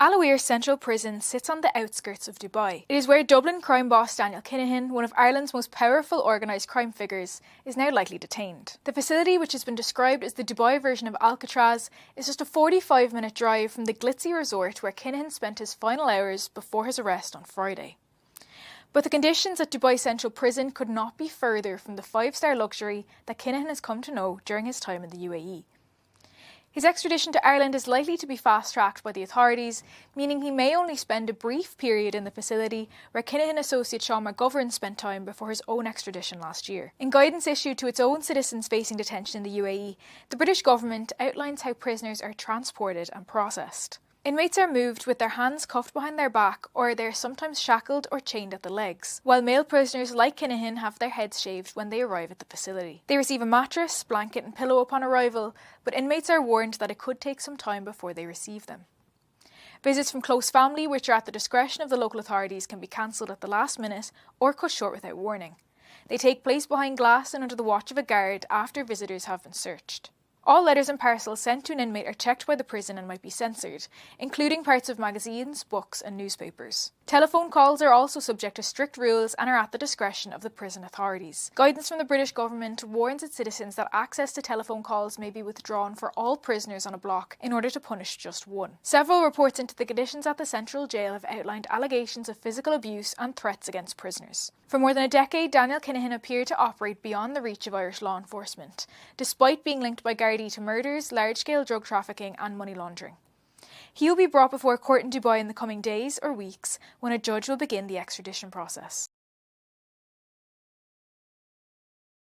Awir Central prison sits on the outskirts of Dubai. It is where Dublin crime boss Daniel Kinahan, one of Ireland's most powerful organised crime figures, is now likely detained. The facility, which has been described as the Dubai version of Alcatraz, is just a 45-minute drive from the glitzy resort where Kinahan spent his final hours before his arrest on Friday. But the conditions at Dubai Central Prison could not be further from the five-star luxury that Kinahan has come to know during his time in the UAE. His extradition to Ireland is likely to be fast-tracked by the authorities, meaning he may only spend a brief period in the facility where Kinahan associate Sean McGovern spent time before his own extradition last year. In guidance issued to its own citizens facing detention in the UAE, the British government outlines how prisoners are transported and processed. Inmates are moved with their hands cuffed behind their back, or they are sometimes shackled or chained at the legs, while male prisoners like Kinahan have their heads shaved when they arrive at the facility. They receive a mattress, blanket and pillow upon arrival, but inmates are warned that it could take some time before they receive them. Visits from close family, which are at the discretion of the local authorities, can be cancelled at the last minute or cut short without warning. They take place behind glass and under the watch of a guard after visitors have been searched. All letters and parcels sent to an inmate are checked by the prison and might be censored, including parts of magazines, books and newspapers. Telephone calls are also subject to strict rules and are at the discretion of the prison authorities. Guidance from the British government warns its citizens that access to telephone calls may be withdrawn for all prisoners on a block in order to punish just one. Several reports into the conditions at the central jail have outlined allegations of physical abuse and threats against prisoners. For more than a decade, Daniel Kinahan appeared to operate beyond the reach of Irish law enforcement, despite being linked by Gardaí to murders, large-scale drug trafficking and money laundering. He will be brought before court in Dubai in the coming days or weeks when a judge will begin the extradition process.